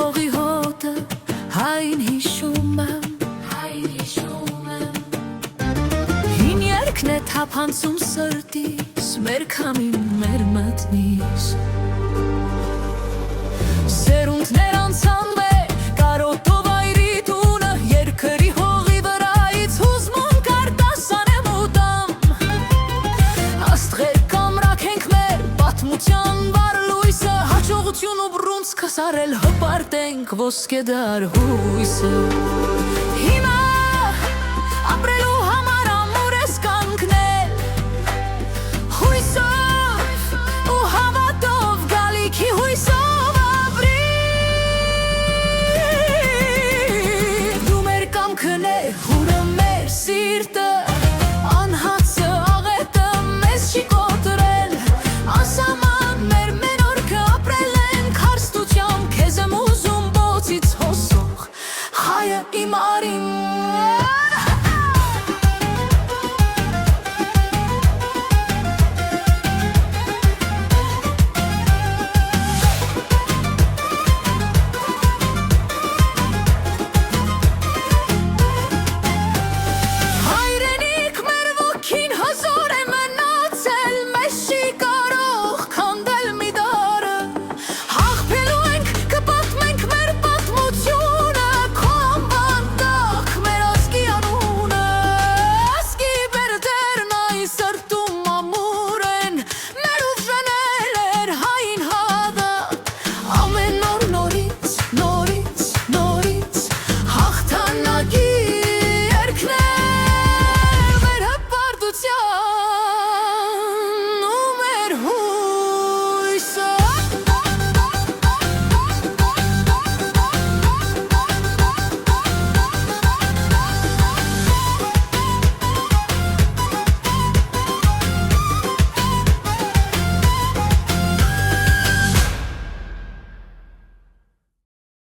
հողի հոտը հայն հիշում եմ Հին երկն է թափանցում սրտիս մեր քամին մեր մտնիս Սերունդներ անցան վեր կարոտով այրի տունը երկրի հողի վրայից հուզմում կարտասան եմ ուտամ Աստղեր կամրակ ենք մեր պատմության վար լույսը հաջողություն ու բռունցքը սարել հպարտ ենք ոսկեդար հույսը